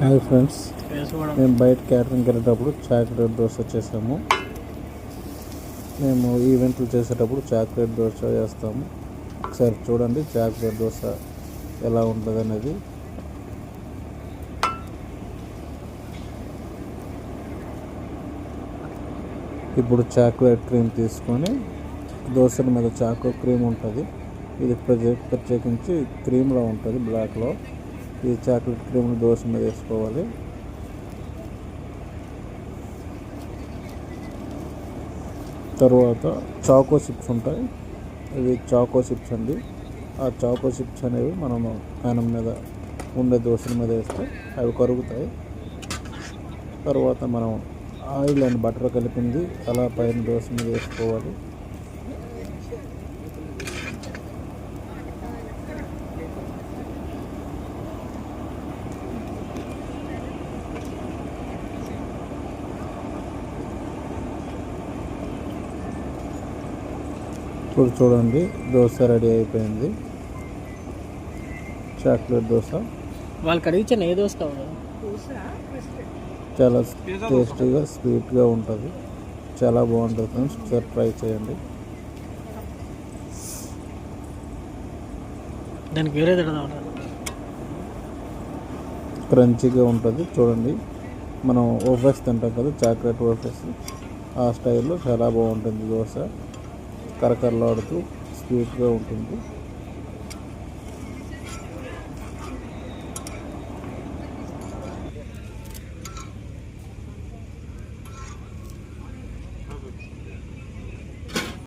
Hi friends, మేము బయట క్యాటరింగ్కి వెళ్ళేటప్పుడు చాక్లెట్ దోశ చేసాము. మేము ఈవెంట్లు చేసేటప్పుడు చాక్లెట్ దోశ చేస్తాము. ఒకసారి చూడండి చాక్లెట్ దోశ ఎలా ఉంటుంది అనేది. ఇప్పుడు చాక్లెట్ క్రీమ్ తీసుకొని దోశల మీద చాక్లెట్ క్రీమ్ ఉంటుంది. ఇది ప్రత్యేకించి క్రీమ్లో ఉంటుంది, బ్లాక్లో. ఈ చాక్లెట్ క్రీమ్ని దోశ మీద వేసుకోవాలి. తర్వాత చాకో చిప్స్ ఉంటాయి, ఇవి చాకో చిప్స్ అండి. ఆ చాకో చిప్స్ అనేవి మనము ప్యానం మీద ఉండే దోశల మీద వేస్తే అవి కరుగుతాయి. తర్వాత మనం ఆయిల్ అండ్ బటర్ కలిపింది అలా పైన దోశ మీద వేసుకోవాలి. ఇప్పుడు చూడండి దోశ రెడీ అయిపోయింది, చాక్లెట్ దోశ. వాళ్ళకి అడిగించాను ఏ దోశ కావాలి. చాలా టేస్టీగా స్వీట్గా ఉంటుంది, చాలా బాగుంటుంది ఫ్రెండ్స్. ఒకసారి ట్రై చేయండి. దానికి వేరే క్రంచీగా ఉంటుంది. చూడండి, మనం ఓఫెస్ తింటాం కదా, చాక్లెట్ ఓఫెస్, ఆ స్టైల్లో చాలా బాగుంటుంది దోశ. కరకరలాడుతూ స్వీట్గా ఉంటుంది.